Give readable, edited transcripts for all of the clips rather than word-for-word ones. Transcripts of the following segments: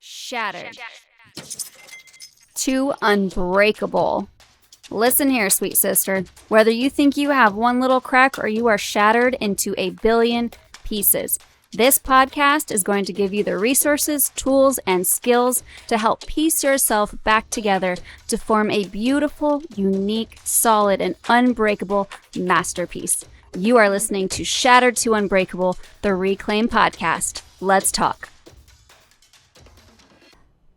Shattered. Too unbreakable. Listen here, sweet sister. Whether you think you have one little crack or you are shattered into a billion pieces, this podcast is going to give you the resources, tools, and skills to help piece yourself back together to form a beautiful, unique, solid, and unbreakable masterpiece. You are listening to Shattered to Unbreakable, the Reclaim Podcast. Let's talk.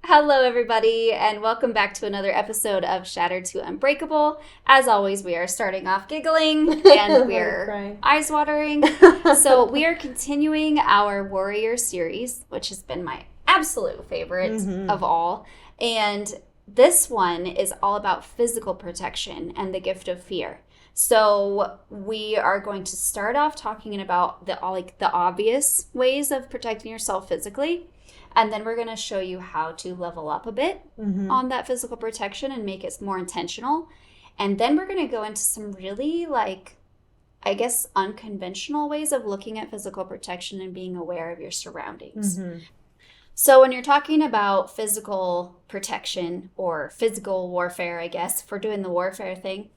Hello, everybody, and welcome back to another episode of Shattered to Unbreakable. As always, we are starting off giggling and we're eyes watering. So we are continuing our WORior series, which has been my absolute favorite of all. And this one is all about physical protection and the gift of fear. So we are going to start off talking about the obvious ways of protecting yourself physically. And then we're going to show you how to level up a bit on that physical protection and make it more intentional. And then we're going to go into some really, unconventional ways of looking at physical protection and being aware of your surroundings. So when you're talking about physical protection or physical warfare, I guess, if we're doing the warfare thing,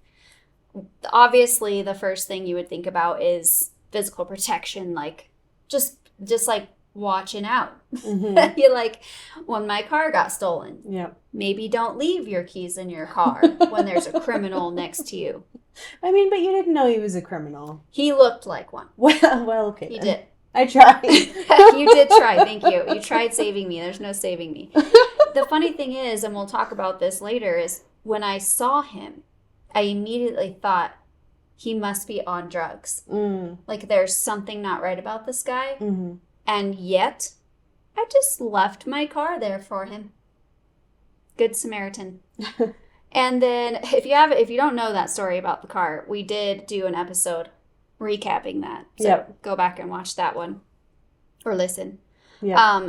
obviously the first thing you would think about is physical protection, like just like watching out. You're like, when my car got stolen, maybe don't leave your keys in your car when there's a criminal next to you. I mean, but you didn't know he was a criminal. He looked like one. Well, okay. He did. I tried. You did try. Thank you. You tried saving me. There's no saving me. The funny thing is, and we'll talk about this later, is when I saw him, I immediately thought he must be on drugs. Like there's something not right about this guy. And yet, I just left my car there for him. Good Samaritan. And then, if you don't know that story about the car, we did do an episode recapping that. So go back and watch that one. Or listen.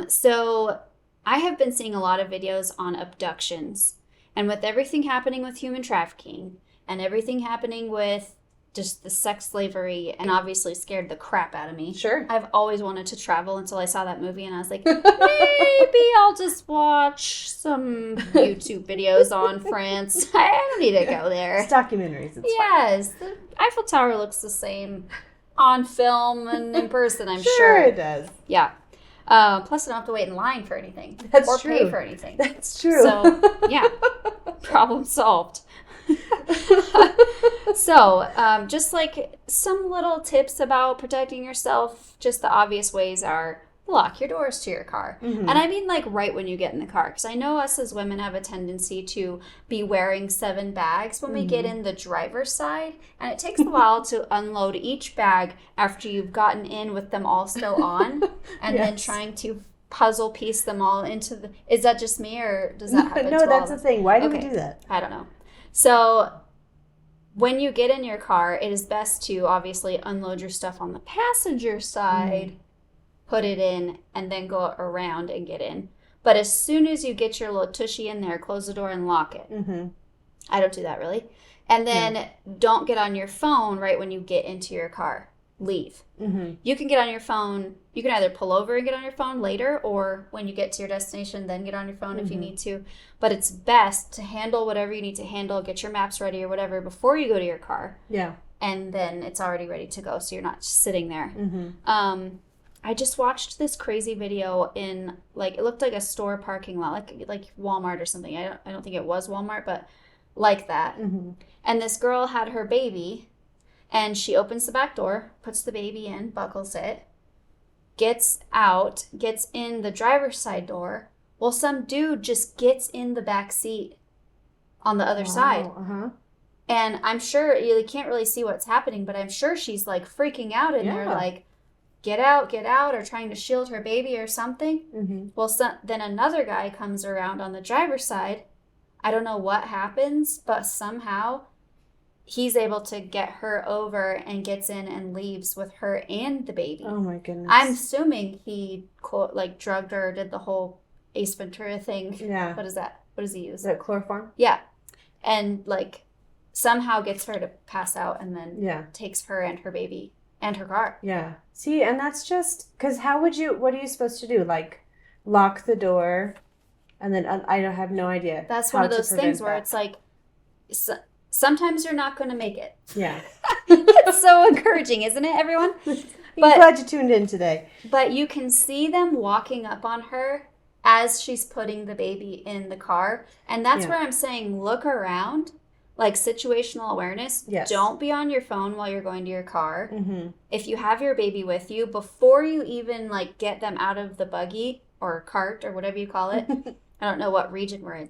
So, I have been seeing a lot of videos on abductions. And with everything happening with human trafficking, and everything happening with just the sex slavery, and obviously scared the crap out of me. Sure. I've always wanted to travel until I saw that movie, and I was like, maybe I'll just watch some YouTube videos on France. I don't need to go there. It's documentaries. Yes. The Eiffel Tower looks the same on film and in person, I'm sure. Sure it does. Yeah. Plus, I don't have to wait in line for anything. Or pay for anything. That's true. So, yeah. Problem solved. So, just like some little tips about protecting yourself, just the obvious ways are lock your doors to your car. And I mean like right when you get in the car, because I know us as women have a tendency to be wearing 7 bags when we get in the driver's side, and it takes a while to unload each bag after you've gotten in with them all still on, and then trying to puzzle piece them all into the... Is that just me, or does that happen No, that's the thing. Why do we do that? I don't know. So when you get in your car, it is best to obviously unload your stuff on the passenger side, put it in, and then go around and get in. But as soon as you get your little tushy in there, close the door and lock it. I don't do that really. And then don't get on your phone right when you get into your car. Leave. You can get on your phone. You can either pull over and get on your phone later, or when you get to your destination, then get on your phone if you need to. But it's best to handle whatever you need to handle, get your maps ready or whatever before you go to your car. Yeah. And then it's already ready to go, so you're not just sitting there. I just watched this crazy video in, it looked like a store parking lot, like Walmart or something. I don't think it was Walmart, but like that. And this girl had her baby. And she opens the back door, puts the baby in, buckles it, gets out, gets in the driver's side door. Well, some dude just gets in the back seat on the other side. And I'm sure you can't really see what's happening, but I'm sure she's freaking out in there, get out, or trying to shield her baby or something. Well, then another guy comes around on the driver's side. I don't know what happens, but somehow he's able to get her over and gets in and leaves with her and the baby. Oh my goodness. I'm assuming he drugged her, did the whole Ace Ventura thing. Yeah. What is that? What does he use? Is that chloroform? Yeah. And somehow gets her to pass out and then takes her and her baby and her car. Yeah. See, and that's just, because what are you supposed to do? Lock the door And then I don't have no idea. That's how one of to those prevent things where that. it's like, sometimes you're not going to make it. Yeah. It's so encouraging, isn't it, everyone? I'm glad you tuned in today. But you can see them walking up on her as she's putting the baby in the car. And that's where I'm saying look around, like situational awareness. Yes. Don't be on your phone while you're going to your car. Mm-hmm. If you have your baby with you, before you even like get them out of the buggy or cart or whatever you call it, I don't know what region we're in.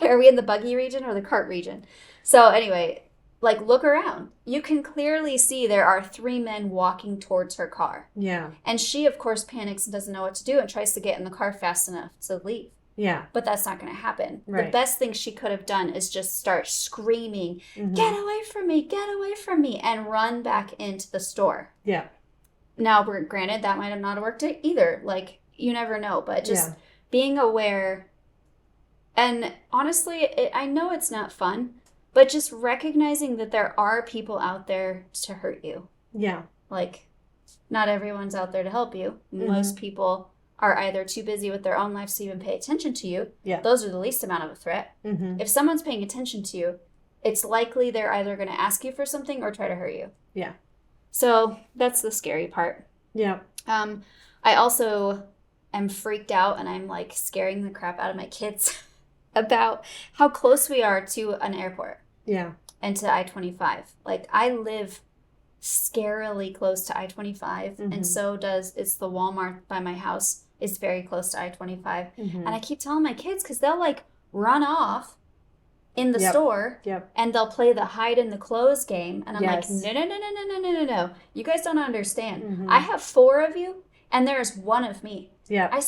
Are we in the buggy region or the cart region? So anyway, like look around. You can clearly see there are 3 men walking towards her car. Yeah. And she, of course, panics and doesn't know what to do and tries to get in the car fast enough to leave. Yeah. But that's not going to happen. Right. The best thing she could have done is just start screaming, Mm-hmm. get away from me, and run back into the store. Yeah. Now, granted, that might have not worked either. Like, you never know. But just being aware. And honestly, I know it's not fun, but just recognizing that there are people out there to hurt you. Yeah. Like, not everyone's out there to help you. Mm-hmm. Most people are either too busy with their own lives to even pay attention to you. Yeah. Those are the least amount of a threat. Mm-hmm. If someone's paying attention to you, it's likely they're either going to ask you for something or try to hurt you. Yeah. So that's the scary part. Yeah. I also am freaked out and I'm like scaring the crap out of my kids about how close we are to an airport. Yeah. And to I-25. Like, I live scarily close to I-25, and so it's the Walmart by my house is very close to I-25. Mm-hmm. And I keep telling my kids, because they'll like run off in the store and they'll play the hide and the close game. And I'm like, no. You guys don't understand. Mm-hmm. I have 4 of you and there's 1 of me. Yeah. I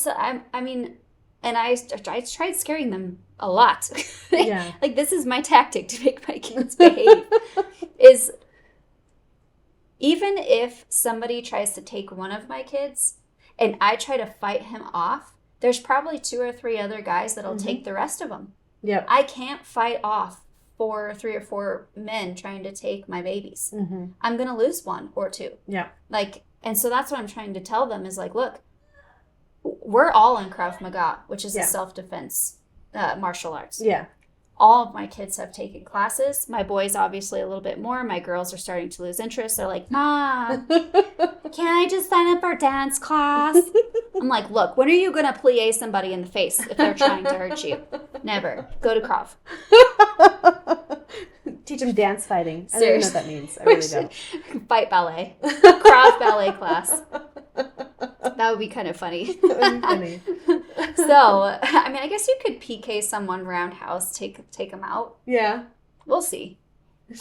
tried scaring them a lot. Yeah. Like, this is my tactic to make my kids behave. Is even if somebody tries to take one of my kids and I try to fight him off, there's probably 2 or 3 other guys that'll take the rest of them. Yep. I can't fight off 3 or 4 men trying to take my babies. Mm-hmm. I'm going to lose 1 or 2. Yeah. Like, and so that's what I'm trying to tell them is like, look, we're all in Krav Maga, which is a self-defense martial arts. Yeah. All of my kids have taken classes. My boys, obviously, a little bit more. My girls are starting to lose interest. They're like, Mom, can I just sign up for dance class? I'm like, look, when are you going to plie somebody in the face if they're trying to hurt you? Never. Go to Krav. Teach them dance fighting. I don't even know what that means. I We really don't. Fight ballet. Krav ballet class. That would be kind of funny. That would be funny. So, I mean, I guess you could PK someone roundhouse, take them out. Yeah. We'll see.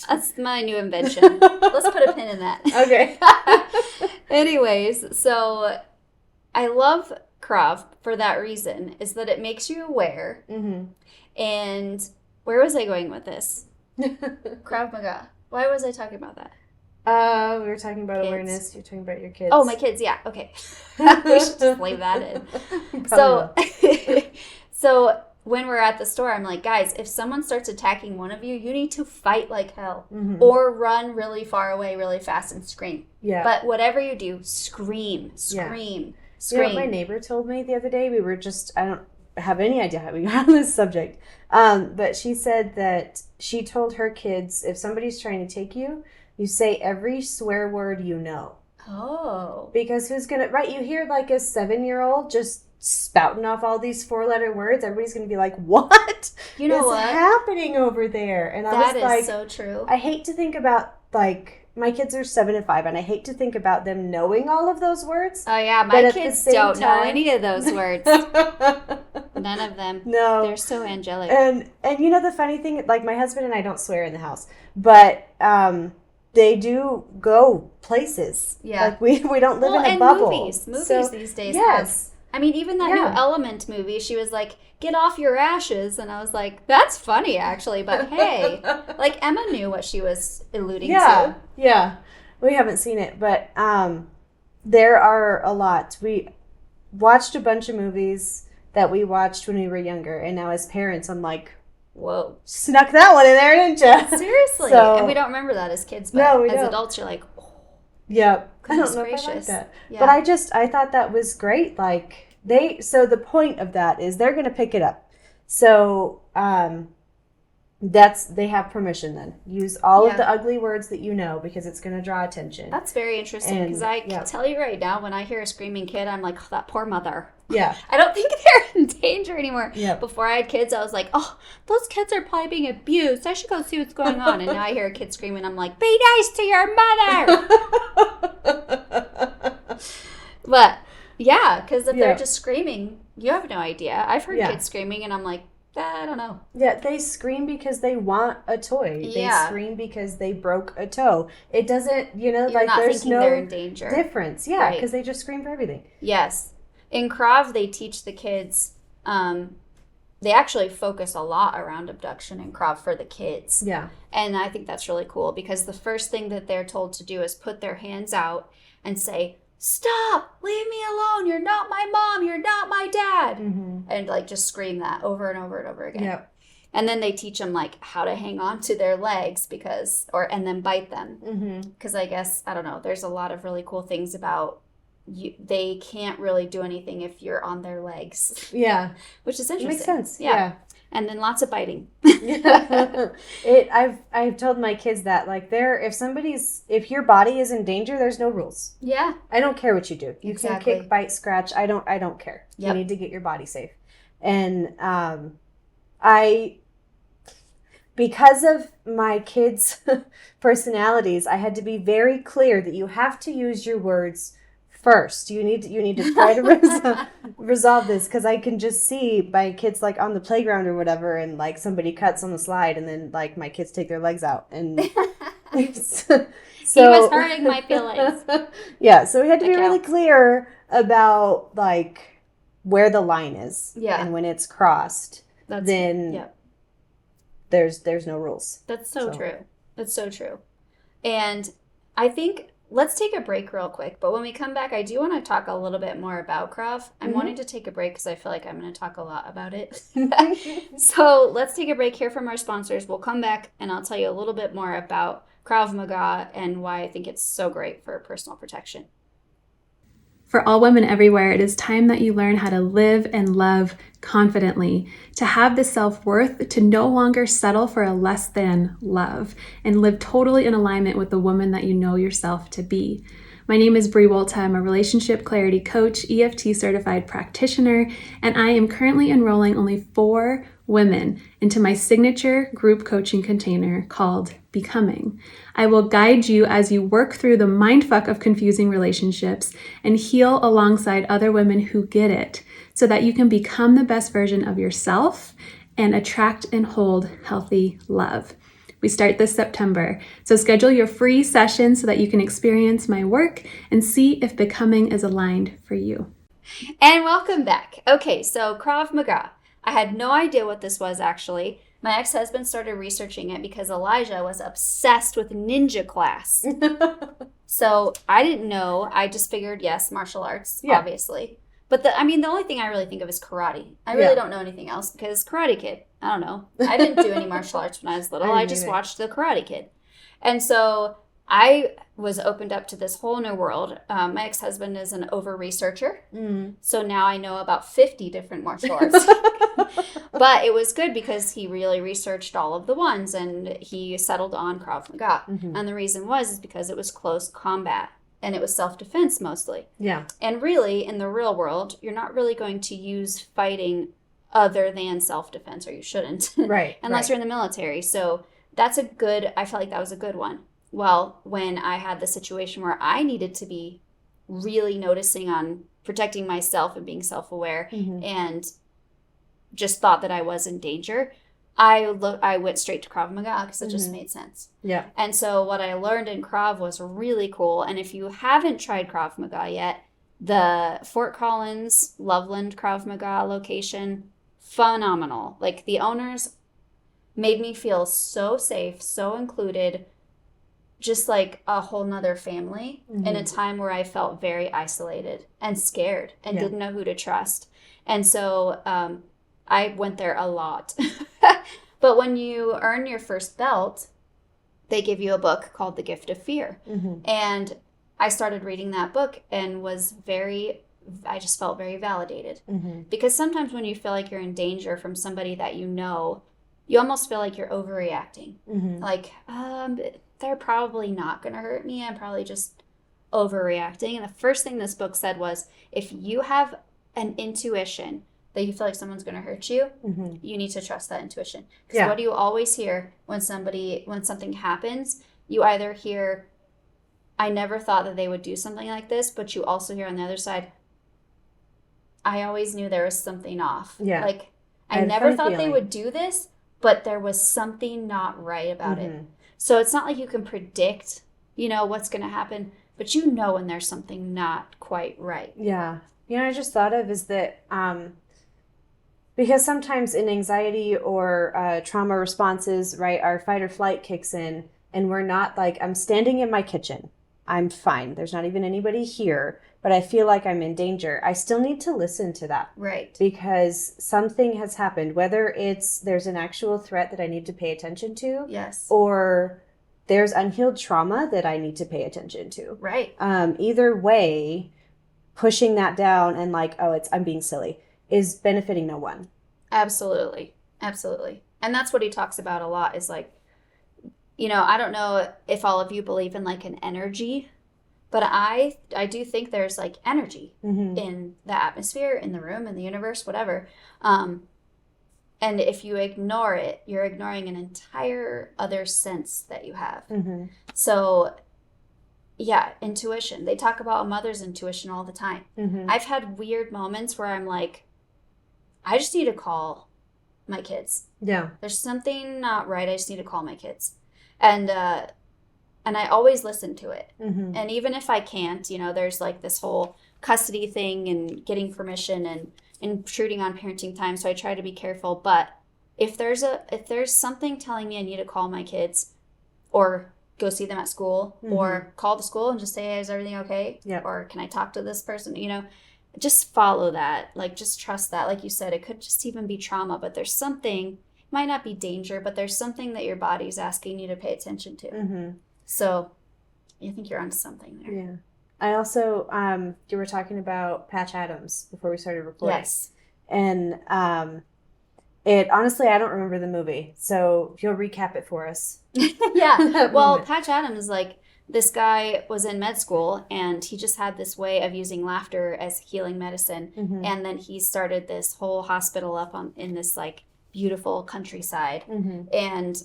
That's my new invention. Let's put a pin in that. Okay. Anyways, so I love Krav for that reason, is that it makes you aware. Mm-hmm. And where was I going with this? Krav Maga. Why was I talking about that? We were talking about awareness. You're talking about your kids. Oh, my kids. Yeah. Okay. We should just leave that in. So when we're at the store, I'm like, guys, if someone starts attacking one of you, you need to fight like hell or run really far away really fast and scream. Yeah. But whatever you do, scream. You know what my neighbor told me the other day? We were just, I don't have any idea how we got on this subject. But she said that she told her kids, if somebody's trying to take you, you say every swear word you know. Oh. Because who's going to, right? You hear like a 7-year-old just spouting off all these 4-letter words. Everybody's going to be like, what is happening over there? And that is so true. I hate to think about, like, my kids are 7 and 5, and I hate to think about them knowing all of those words. Oh, yeah. My kids don't know any of those words. None of them. No. They're so angelic. And you know the funny thing, like, my husband and I don't swear in the house, but they do go places. Yeah. Like, we don't live in a bubble. Movies these days. Yes. I mean, even that new Element movie, she was like, get off your ashes. And I was like, that's funny, actually. But hey, like Emma knew what she was alluding to. Yeah. We haven't seen it, but there are a lot. We watched a bunch of movies that we watched when we were younger. And now as parents, I'm like, whoa. Snuck that one in there, didn't you? Seriously. And we don't remember that as kids. But no, we as don't. adults, you're like, oh. Yep. I Goodness don't know gracious. if I like that. Yeah. But I thought that was great. Like, So the point of that is they're going to pick it up. So they have permission then. Use all of the ugly words that you know because it's going to draw attention. That's very interesting because I can tell you right now, when I hear a screaming kid, I'm like, oh, that poor mother. Yeah. I don't think they're in danger anymore. Yeah. Before I had kids, I was like, oh, those kids are probably being abused. I should go see what's going on. And now I hear a kid screaming. I'm like, be nice to your mother. But yeah, because if they're just screaming, you have no idea. I've heard kids screaming and I'm like, I don't know. Yeah, they scream because they want a toy. They scream because they broke a toe. It doesn't, You're like not there's no they're in danger. difference. Yeah, because they just scream for everything. Yes. In Krav, they teach the kids, they actually focus a lot around abduction in Krav for the kids. Yeah. And I think that's really cool because the first thing that they're told to do is put their hands out and say, stop, leave me alone. You're not my mom. You're not my dad. Mm-hmm. And like just scream that over and over and over again. Yep. And then they teach them like how to hang on to their legs and then bite them. Because I guess, I don't know, there's a lot of really cool things about they can't really do anything if you're on their legs. Yeah. Which is interesting. Makes sense. Yeah. And then lots of biting. I've told my kids that like if your body is in danger, there's no rules. Yeah. I don't care what you do. You can kick, bite, scratch. I don't care. Yep. You need to get your body safe. And because of my kids' personalities, I had to be very clear that you have to use your words first. You need to try to resolve this because I can just see my kids like on the playground or whatever, and like somebody cuts on the slide, and then like my kids take their legs out, and so he was hurting my feelings. Yeah, so we had to be really clear about like where the line is. Yeah, and when it's crossed, then there's no rules. That's so true. That's so true. And I think. Let's take a break real quick, but when we come back, I do want to talk a little bit more about Krav. I'm wanting to take a break because I feel like I'm going to talk a lot about it. So let's take a break here from our sponsors. We'll come back and I'll tell you a little bit more about Krav Maga and why I think it's so great for personal protection. For all women everywhere, it is time that you learn how to live and love confidently, to have the self-worth, to no longer settle for a less than love, and live totally in alignment with the woman that you know yourself to be. My name is Bree Wolta. I'm a relationship clarity coach, EFT certified practitioner, and I am currently enrolling only 4 women into my signature group coaching container called Becoming. I will guide you as you work through the mindfuck of confusing relationships and heal alongside other women who get it so that you can become the best version of yourself and attract and hold healthy love. We start this September, so schedule your free session so that you can experience my work and see if Becoming is aligned for you. And welcome back. Okay, so Krav Maga. I had no idea what this was actually. My ex-husband started researching it because Elijah was obsessed with ninja class. So I didn't know. I just figured, yes, martial arts, obviously. But the only thing I really think of is karate. I really don't know anything else because Karate Kid. I don't know. I didn't do any martial arts when I was little. I just watched the Karate Kid. And so I was opened up to this whole new world. My ex-husband is an over-researcher. So now I know about 50 different martial arts. But it was good because he really researched all of the ones and he settled on Krav Maga. And the reason is because it was close combat. And it was self-defense mostly. Yeah. And really, in the real world, you're not really going to use fighting other than self-defense, or you shouldn't. Right. Unless you're in the military. So I felt like that was a good one. Well, when I had the situation where I needed to be really noticing on protecting myself and being self-aware and just thought that I was in danger, I went straight to Krav Maga because it just made sense. Yeah. And so what I learned in Krav was really cool. And if you haven't tried Krav Maga yet, the Fort Collins, Loveland Krav Maga location, phenomenal. Like the owners made me feel so safe, so included, just like a whole nother family in a time where I felt very isolated and scared and didn't know who to trust. And so I went there a lot. But when you earn your first belt, they give you a book called The Gift of Fear. And I started reading that book and was very, I just felt very validated. Mm-hmm. Because sometimes when you feel like you're in danger from somebody that you know, you almost feel like you're overreacting. Mm-hmm. Like, they're probably not going to hurt me. I'm probably just overreacting. And the first thing this book said was, if you have an intuition that you feel like someone's going to hurt you, Mm-hmm. you need to trust that intuition. Because what do you always hear when something happens? You either hear, I never thought that they would do something like this, but you also hear on the other side, I always knew there was something off. Yeah. Like, I never thought they would do this, but there was something not right about Mm-hmm. it. So it's not like you can predict, what's going to happen, but you know when there's something not quite right. Yeah. I just thought of is that because sometimes in anxiety or trauma responses, right, our fight or flight kicks in, and we're not like, I'm standing in my kitchen. I'm fine. There's not even anybody here, but I feel like I'm in danger. I still need to listen to that. Right. Because something has happened, whether there's an actual threat that I need to pay attention to. Yes. Or there's unhealed trauma that I need to pay attention to. Right. Either way, pushing that down and like, I'm being silly is benefiting no one. Absolutely. Absolutely. And that's what he talks about a lot is like, I don't know if all of you believe in like an energy, but I do think there's like energy Mm-hmm. in the atmosphere, in the room, in the universe, whatever. And if you ignore it, you're ignoring an entire other sense that you have. Mm-hmm. So, yeah, intuition. They talk about a mother's intuition all the time. Mm-hmm. I've had weird moments where I'm like, I just need to call my kids. Yeah. There's something not right. I just need to call my kids. And I always listen to it. Mm-hmm. And even if I can't, there's like this whole custody thing and getting permission and intruding on parenting time. So I try to be careful. But if there's something telling me I need to call my kids or go see them at school Mm-hmm. or call the school and just say, hey, is everything okay? Yep. Or can I talk to this person? Just follow that. Like, just trust that. Like you said, it could just even be trauma, but there's something, it might not be danger, but there's something that your body's asking you to pay attention to. Mm-hmm. So I think you're onto something there. Yeah. I also, you were talking about Patch Adams before we started recording. Yes. And it honestly, I don't remember the movie. So if you'll recap it for us. Yeah. Well, moment. Patch Adams, like, this guy was in med school and he just had this way of using laughter as healing medicine. Mm-hmm. And then he started this whole hospital up in this like beautiful countryside. Mm-hmm. And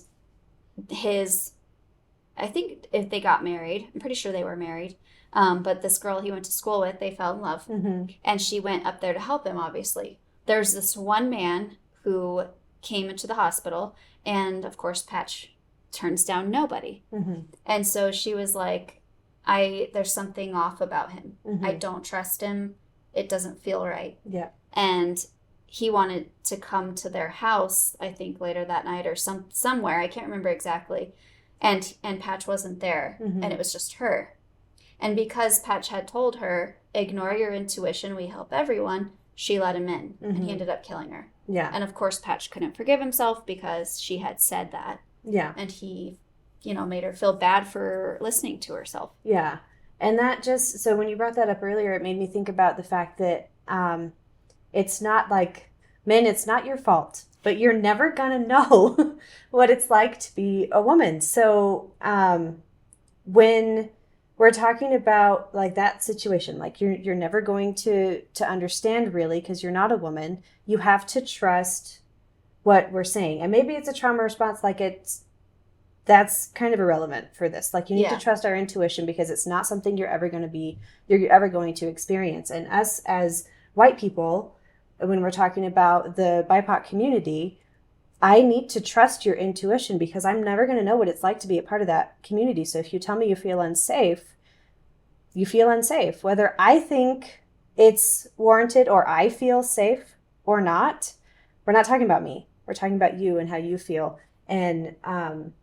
I think if they got married, I'm pretty sure they were married. But this girl he went to school with, they fell in love. Mm-hmm. And she went up there to help him, obviously. There's this one man who came into the hospital and of course Patch turns down nobody. Mm-hmm. And so she was like, there's something off about him. Mm-hmm. I don't trust him. It doesn't feel right. Yeah. And he wanted to come to their house, I think later that night or somewhere. I can't remember exactly. And Patch wasn't there. Mm-hmm. And it was just her. And because Patch had told her, ignore your intuition, we help everyone, she let him in. Mm-hmm. And he ended up killing her. Yeah. And of course, Patch couldn't forgive himself because she had said that. Yeah. And he, made her feel bad for listening to herself. Yeah. And that so when you brought that up earlier, it made me think about the fact that it's not like, men, it's not your fault, but you're never going to know what it's like to be a woman. So when we're talking about like that situation, like you're never going to understand really because you're not a woman. You have to trust what we're saying. And maybe it's a trauma response, like that's kind of irrelevant for this. Like you need to trust our intuition because it's not something you're ever going to experience. And us as white people, when we're talking about the BIPOC community, I need to trust your intuition because I'm never going to know what it's like to be a part of that community. So if you tell me you feel unsafe, you feel unsafe. Whether I think it's warranted or I feel safe or not, we're not talking about me. We're talking about you and how you feel. And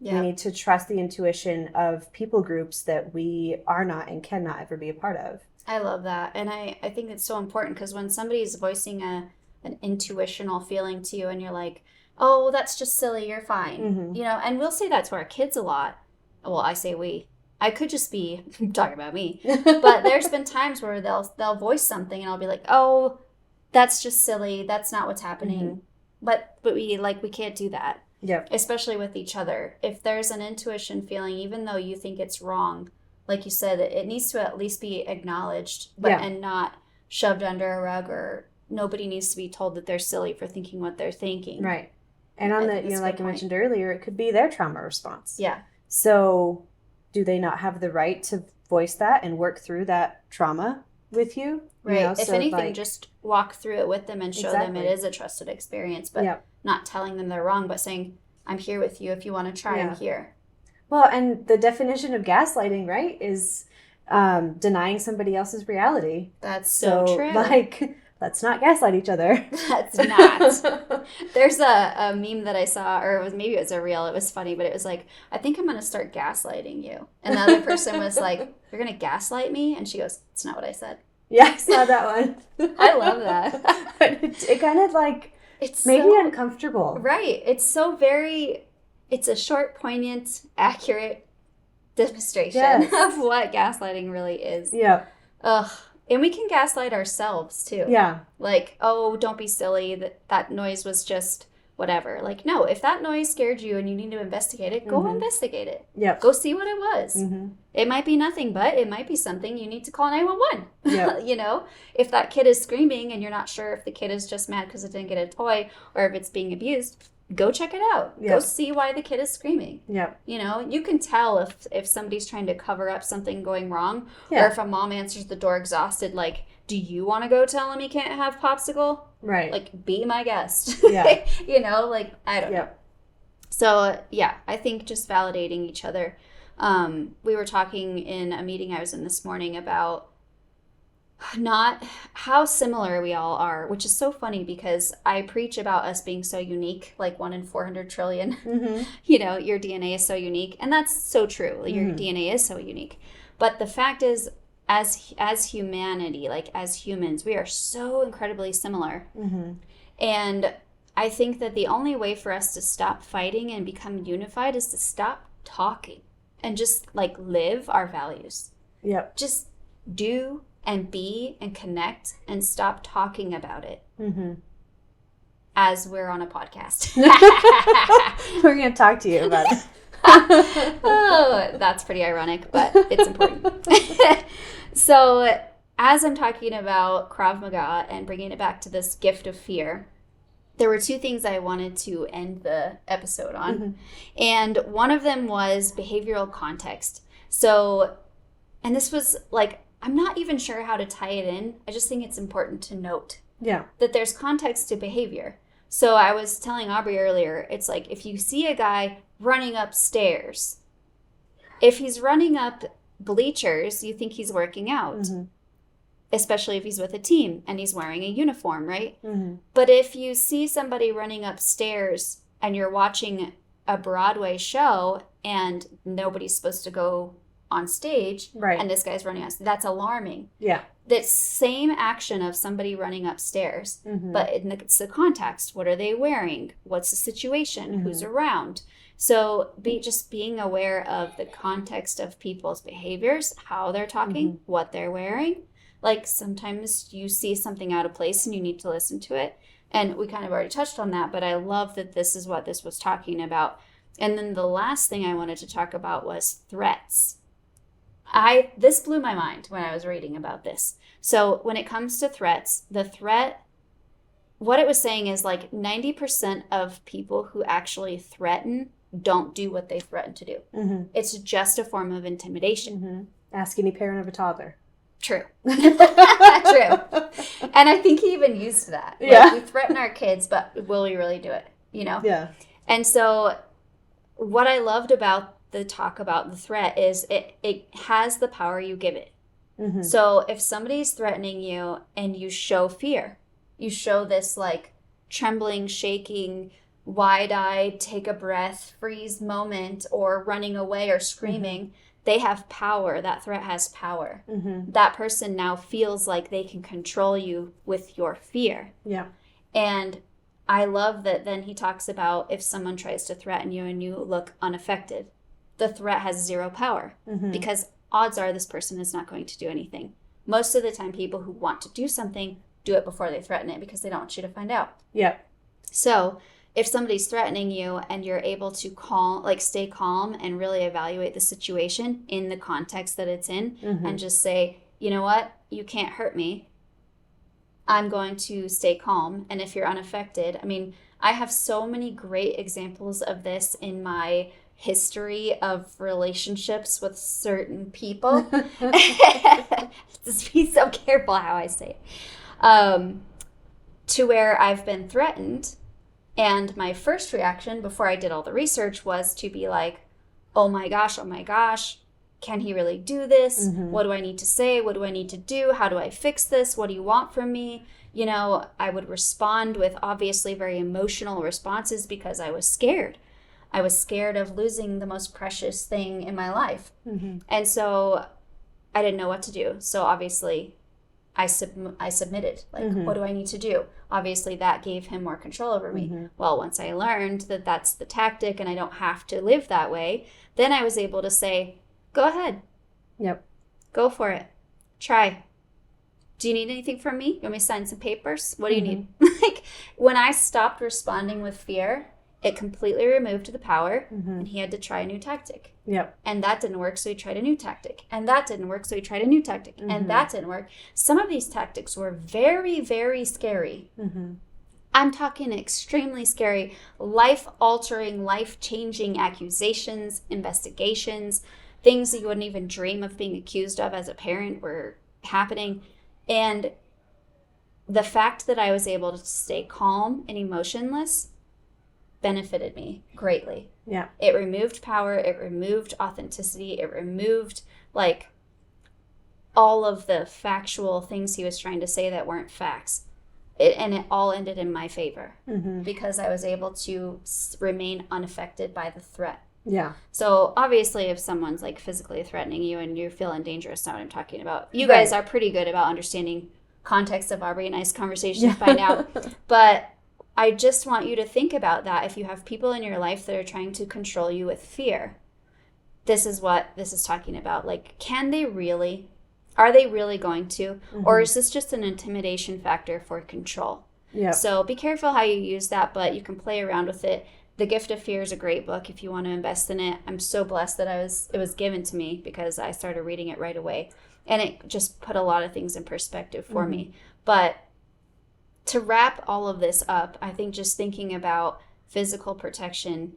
we need to trust the intuition of people groups that we are not and cannot ever be a part of. I love that. And I think it's so important because when somebody's voicing an intuitional feeling to you and you're like, oh, that's just silly, you're fine. Mm-hmm. And we'll say that to our kids a lot. Well, I say we. I could just be talking about me, but there's been times where they'll voice something and I'll be like, oh, that's just silly. That's not what's happening. But we can't do that. Yep. Especially with each other. If there's an intuition feeling, even though you think it's wrong, like you said, it needs to at least be acknowledged, and not shoved under a rug, or nobody needs to be told that they're silly for thinking what they're thinking. Right. And on the, like I mentioned earlier, it could be their trauma response. Yeah. So do they not have the right to voice that and work through that trauma with you? Right. You know, if anything, just walk through it with them and show them it is a trusted experience, but not telling them they're wrong, but saying, I'm here with you. If you want to try, I'm here. Well, and the definition of gaslighting, right, is denying somebody else's reality. That's so true. Like, let's not gaslight each other. That's not. There's a meme that I saw, or maybe it was a reel. It was funny, but it was like, I think I'm going to start gaslighting you. And the other person was like, you're going to gaslight me? And she goes, it's not what I said. Yeah, I saw that one. I love that. It kind of like, it's made me uncomfortable. Right. It's a short, poignant, accurate demonstration of what gaslighting really is. Yeah. Ugh. And we can gaslight ourselves too. Yeah. Like, oh, don't be silly. That noise was just whatever. Like, no, if that noise scared you and you need to investigate it, go investigate it. Yep. Go see what it was. It might be nothing, but it might be something you need to call 911. Yeah. You know, if that kid is screaming and you're not sure if the kid is just mad because it didn't get a toy or if it's being abused, go check it out. Yep. Go see why the kid is screaming. Yep. You know, you can tell if somebody's trying to cover up something going wrong, or if a mom answers the door exhausted, like, do you want to go tell him he can't have popsicle? Right. Like, be my guest. Yeah. You know, like, I don't know. So, I think just validating each other. We were talking in a meeting I was in this morning about not how similar we all are, which is so funny because I preach about us being so unique, like 1 in 400 trillion. You know, your DNA is so unique, and that's so true. Your DNA is so unique. But the fact is, as humanity, like as humans, we are so incredibly similar. And I think that the only way for us to stop fighting and become unified is to stop talking and just like live our values. Yep. Just do and be and connect and stop talking about it as we're on a podcast. We're going to talk to you about it. Oh, that's pretty ironic, but it's important. So as I'm talking about Krav Maga and bringing it back to this gift of fear, there were 2 things I wanted to end the episode on. And one of them was behavioral context. So, and this was like, I'm not even sure how to tie it in. I just think it's important to note that there's context to behavior. So I was telling Aubrey earlier, it's like if you see a guy running upstairs, if he's running up bleachers, you think he's working out, especially if he's with a team and he's wearing a uniform, right? But if you see somebody running upstairs and you're watching a Broadway show and nobody's supposed to go on stage, and this guy's running upstairs, that's alarming. Yeah. That same action of somebody running upstairs, but it's the context. What are they wearing? What's the situation? Who's around? So being aware of the context of people's behaviors, how they're talking, what they're wearing. Like sometimes you see something out of place and you need to listen to it. And we kind of already touched on that, but I love that this is what this was talking about. And then the last thing I wanted to talk about was threats. This blew my mind when I was reading about this. So when it comes to threats, what it was saying is like 90% of people who actually threaten don't do what they threaten to do. It's just a form of intimidation. Ask any parent of a toddler. True. True. And I think he even used that. Like, we threaten our kids, but will we really do it? You know? Yeah. And so what I loved about the talk about the threat is it has the power you give it. So if somebody's threatening you and you show fear, you show this like trembling, shaking, wide-eyed, take a breath, freeze moment, or running away or screaming, they have power. That threat has power. That person now feels like they can control you with your fear. Yeah. And I love that then he talks about if someone tries to threaten you and you look unaffected. the threat has zero power because odds are this person is not going to do anything. Most of the time, people who want to do something do it before they threaten it because they don't want you to find out. Yep. So if somebody's threatening you and you're able to stay calm and really evaluate the situation in the context that it's in and just say, you know what, you can't hurt me. I'm going to stay calm. And if you're unaffected, I mean, I have so many great examples of this in my history of relationships with certain people. Just be so careful how I say it. To where I've been threatened. And my first reaction before I did all the research was to be like, oh my gosh, can he really do this? What do I need to say? What do I need to do? How do I fix this? What do you want from me? You know, I would respond with obviously very emotional responses because I was scared. I was scared of losing the most precious thing in my life. And so I didn't know what to do. So obviously I submitted. Like, what do I need to do? Obviously that gave him more control over me. Well, once I learned that that's the tactic and I don't have to live that way, then I was able to say, go ahead. Yep. Go for it. Try. Do you need anything from me? You want me to sign some papers? What do you need? Like, when I stopped responding with fear, it completely removed the power and he had to try a new tactic. Yep. And that didn't work, so he tried a new tactic. And that didn't work, so he tried a new tactic. And that didn't work. Some of these tactics were very, very scary. I'm talking extremely scary, life-altering, life-changing accusations, investigations, things that you wouldn't even dream of being accused of as a parent were happening. And the fact that I was able to stay calm and emotionless benefited me greatly. Yeah. It removed power. It removed authenticity. It removed like all of the factual things he was trying to say that weren't facts. And it all ended in my favor because I was able to remain unaffected by the threat. Yeah. So obviously if someone's like physically threatening you and you're feeling dangerous, not what I'm talking about. You guys are pretty good about understanding context of Aubrey and I's conversations by now. But I just want you to think about that. If you have people in your life that are trying to control you with fear, this is what this is talking about. Like, can they really? Are they really going to? Or is this just an intimidation factor for control? Yeah. So be careful how you use that, but you can play around with it. The Gift of Fear is a great book if you want to invest in it. I'm so blessed that it was given to me because I started reading it right away. And it just put a lot of things in perspective for me. But to wrap all of this up, I think just thinking about physical protection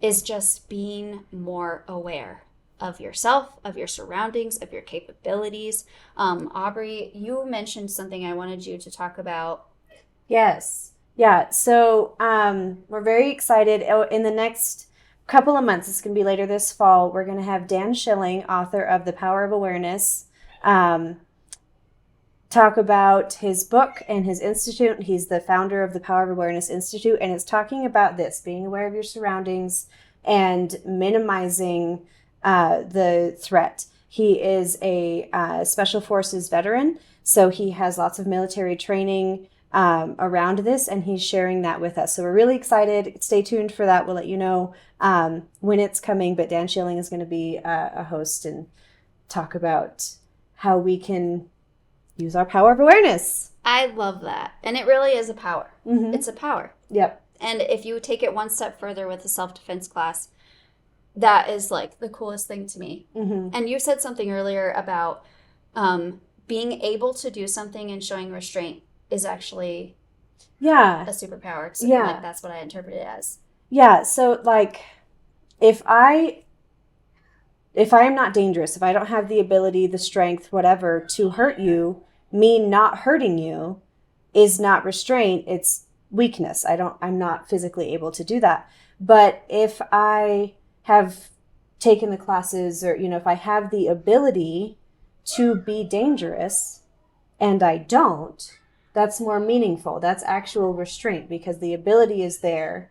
is just being more aware of yourself, of your surroundings, of your capabilities. Aubrey, you mentioned something I wanted you to talk about. Yes. Yeah. So we're very excited. In the next couple of months, it's going to be later this fall, we're going to have Dan Schilling, author of The Power of Awareness, talk about his book and his institute. He's the founder of the Power of Awareness Institute, and it's talking about this, being aware of your surroundings and minimizing the threat. He is a Special Forces veteran, so he has lots of military training around this, and he's sharing that with us. So we're really excited. Stay tuned for that. We'll let you know when it's coming, but Dan Schilling is going to be a host and talk about how we can use our power of awareness. I love that. And it really is a power. It's a power. Yep. And if you take it one step further with the self-defense class, that is like the coolest thing to me. And you said something earlier about being able to do something and showing restraint is actually a superpower. So like, that's what I interpret it as. Yeah. So like if I am not dangerous, if I don't have the ability, the strength, whatever, to hurt you, me not hurting you is not restraint, it's weakness. I'm not physically able to do that. But if I have taken the classes or, if I have the ability to be dangerous and I don't, that's more meaningful. That's actual restraint because the ability is there,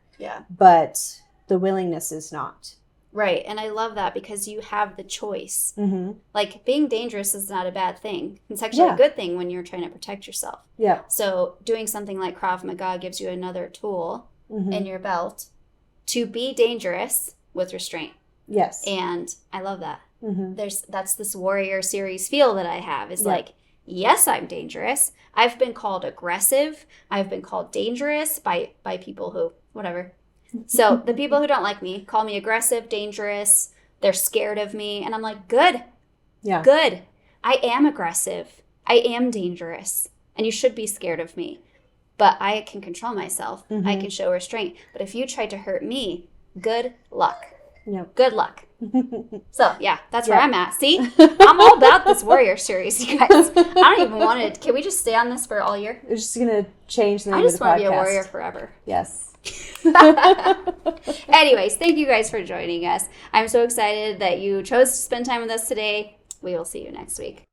but the willingness is not. Right. And I love that because you have the choice. Like being dangerous is not a bad thing. It's actually a good thing when you're trying to protect yourself. Yeah. So doing something like Krav Maga gives you another tool in your belt to be dangerous with restraint. Yes. And I love that. Mm-hmm. That's this WORior series feel that I have. Is like, yes, I'm dangerous. I've been called aggressive. I've been called dangerous by people who, whatever. So the people who don't like me call me aggressive, dangerous. They're scared of me. And I'm like, good. Yeah. Good. I am aggressive. I am dangerous. And you should be scared of me. But I can control myself. Mm-hmm. I can show restraint. But if you try to hurt me, good luck. Yep. Good luck. So, yeah, that's where I'm at. See? I'm all about this WORior series, you guys. I don't even want to. Can we just stay on this for all year? We're just going to change the name I of just the want to be a podcast. warrior forever. Yes. Anyways, thank you guys for joining us. I'm so excited that you chose to spend time with us today. We will see you next week.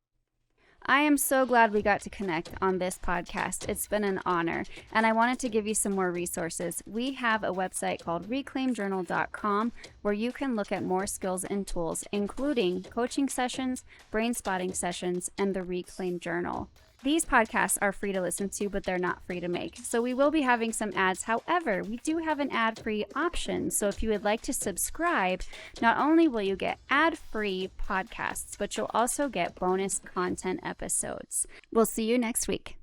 I am so glad we got to connect on this podcast. It's been an honor, and I wanted to give you some more resources. We have a website called reclaimjournal.com where you can look at more skills and tools, including coaching sessions, brain spotting sessions, and the Reclaim Journal. These podcasts are free to listen to, but they're not free to make. So we will be having some ads. However, we do have an ad-free option. So if you would like to subscribe, not only will you get ad-free podcasts, but you'll also get bonus content episodes. We'll see you next week.